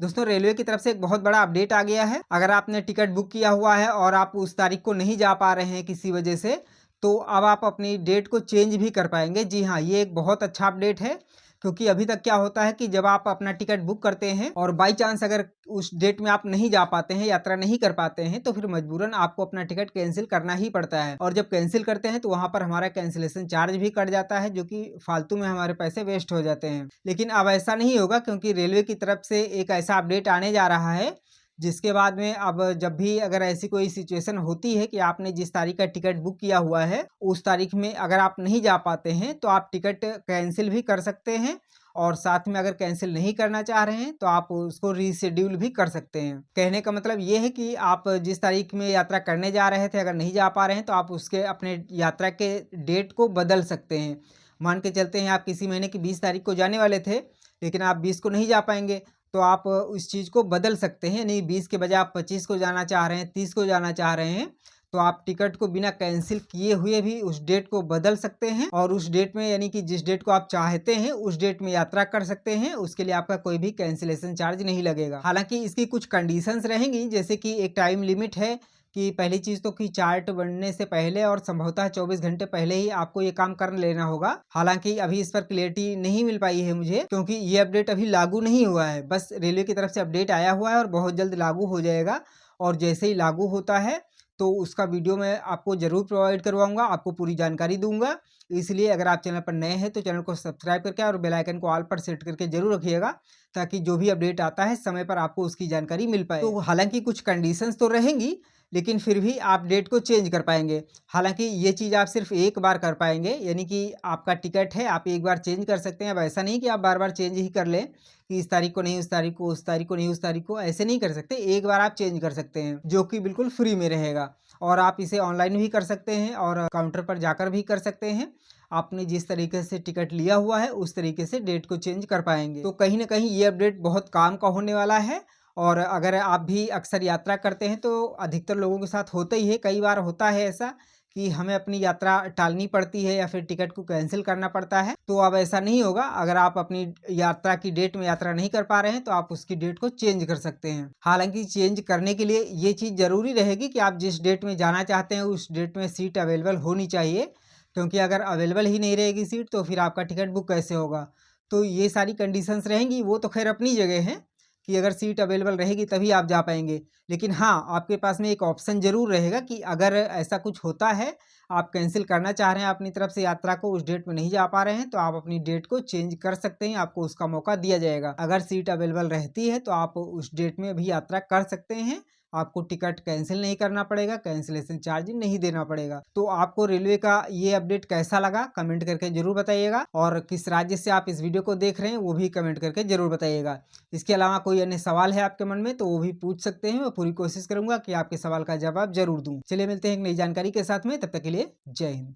दोस्तों रेलवे की तरफ से एक बहुत बड़ा अपडेट आ गया है। अगर आपने टिकट बुक किया हुआ है और आप उस तारीख को नहीं जा पा रहे हैं किसी वजह से, तो अब आप अपनी डेट को चेंज भी कर पाएंगे। जी हाँ, ये एक बहुत अच्छा अपडेट है, क्योंकि अभी तक क्या होता है कि जब आप अपना टिकट बुक करते हैं और बाई चांस अगर उस डेट में आप नहीं जा पाते हैं, यात्रा नहीं कर पाते हैं, तो फिर मजबूरन आपको अपना टिकट कैंसिल करना ही पड़ता है। और जब कैंसिल करते हैं तो वहां पर हमारा कैंसिलेशन चार्ज भी कट जाता है, जो कि फालतू में हमारे पैसे वेस्ट हो जाते हैं। लेकिन अब ऐसा नहीं होगा, क्योंकि रेलवे की तरफ से एक ऐसा अपडेट आने जा रहा है जिसके बाद में अब जब भी अगर ऐसी कोई सिचुएशन होती है कि आपने जिस तारीख का टिकट बुक किया हुआ है उस तारीख में अगर आप नहीं जा पाते हैं, तो आप टिकट कैंसिल भी कर सकते हैं। और साथ में अगर कैंसिल नहीं करना चाह रहे हैं तो आप उसको रीशेड्यूल भी कर सकते हैं। कहने का मतलब ये है कि आप जिस तारीख में यात्रा करने जा रहे थे, अगर नहीं जा पा रहे हैं, तो आप उसके अपने यात्रा के डेट को बदल सकते हैं। मान के चलते हैं आप किसी महीने की 20 तारीख को जाने वाले थे, लेकिन आप 20 को नहीं जा पाएंगे, तो आप उस चीज़ को बदल सकते हैं। नहीं, 20 के बजाय आप 25 को जाना चाह रहे हैं, 30 को जाना चाह रहे हैं, तो आप टिकट को बिना कैंसिल किए हुए भी उस डेट को बदल सकते हैं और उस डेट में, यानी कि जिस डेट को आप चाहते हैं उस डेट में यात्रा कर सकते हैं। उसके लिए आपका कोई भी कैंसिलेशन चार्ज नहीं लगेगा। हालांकि इसकी कुछ कंडीशंस रहेंगी, जैसे कि एक टाइम लिमिट है कि पहली चीज तो कि चार्ट बनने से पहले और संभवतः 24 घंटे पहले ही आपको ये काम कर लेना होगा। हालांकि अभी इस पर क्लियरिटी नहीं मिल पाई है मुझे, क्योंकि ये अपडेट अभी लागू नहीं हुआ है। बस रेलवे की तरफ से अपडेट आया हुआ है और बहुत जल्द लागू हो जाएगा। और जैसे ही लागू होता है तो उसका वीडियो मैं आपको ज़रूर प्रोवाइड करवाऊंगा, आपको पूरी जानकारी दूंगा। इसलिए अगर आप चैनल पर नए हैं तो चैनल को सब्सक्राइब करके और बेल आइकन को ऑल पर सेट करके जरूर रखिएगा, ताकि जो भी अपडेट आता है समय पर आपको उसकी जानकारी मिल पाए। तो हालांकि कुछ कंडीशंस तो रहेंगी, लेकिन फिर भी आप डेट को चेंज कर पाएंगे। हालांकि ये चीज़ आप सिर्फ एक बार कर पाएंगे, यानी कि आपका टिकट है, आप एक बार चेंज कर सकते हैं। अब ऐसा नहीं कि आप बार बार चेंज ही कर लें कि इस तारीख को नहीं उस तारीख को, उस तारीख को नहीं उस तारीख को, ऐसे नहीं कर सकते। एक बार आप चेंज कर सकते हैं, जो कि बिल्कुल फ्री में रहेगा। और आप इसे ऑनलाइन भी कर सकते हैं और काउंटर पर जाकर भी कर सकते हैं। आपने जिस तरीके से टिकट लिया हुआ है उस तरीके से डेट को चेंज कर पाएंगे। तो कहीं ना कहीं ये अपडेट बहुत काम का होने वाला है। और अगर आप भी अक्सर यात्रा करते हैं तो अधिकतर लोगों के साथ होता ही है, कई बार होता है ऐसा कि हमें अपनी यात्रा टालनी पड़ती है या फिर टिकट को कैंसिल करना पड़ता है। तो अब ऐसा नहीं होगा। अगर आप अपनी यात्रा की डेट में यात्रा नहीं कर पा रहे हैं तो आप उसकी डेट को चेंज कर सकते हैं। हालांकि चेंज करने के लिए ये चीज़ ज़रूरी रहेगी कि आप जिस डेट में जाना चाहते हैं उस डेट में सीट अवेलेबल होनी चाहिए, क्योंकि अगर अवेलेबल ही नहीं रहेगी सीट तो फिर आपका टिकट बुक कैसे होगा। तो ये सारी कंडीशंस रहेंगी, वो तो खैर अपनी जगह है कि अगर सीट अवेलेबल रहेगी तभी आप जा पाएंगे। लेकिन हाँ, आपके पास में एक ऑप्शन ज़रूर रहेगा कि अगर ऐसा कुछ होता है, आप कैंसिल करना चाह रहे हैं अपनी तरफ से यात्रा को, उस डेट में नहीं जा पा रहे हैं, तो आप अपनी डेट को चेंज कर सकते हैं, आपको उसका मौका दिया जाएगा। अगर सीट अवेलेबल रहती है तो आप उस डेट में भी यात्रा कर सकते हैं, आपको टिकट कैंसिल नहीं करना पड़ेगा, कैंसिलेशन चार्ज नहीं देना पड़ेगा। तो आपको रेलवे का ये अपडेट कैसा लगा कमेंट करके जरूर बताइएगा, और किस राज्य से आप इस वीडियो को देख रहे हैं वो भी कमेंट करके जरूर बताइएगा। इसके अलावा कोई अन्य सवाल है आपके मन में तो वो भी पूछ सकते हैं, मैं पूरी कोशिश करूंगा कि आपके सवाल का जवाब जरूर दूं। चलिए मिलते हैं एक नई जानकारी के साथ में, तब तक के लिए जय हिंद।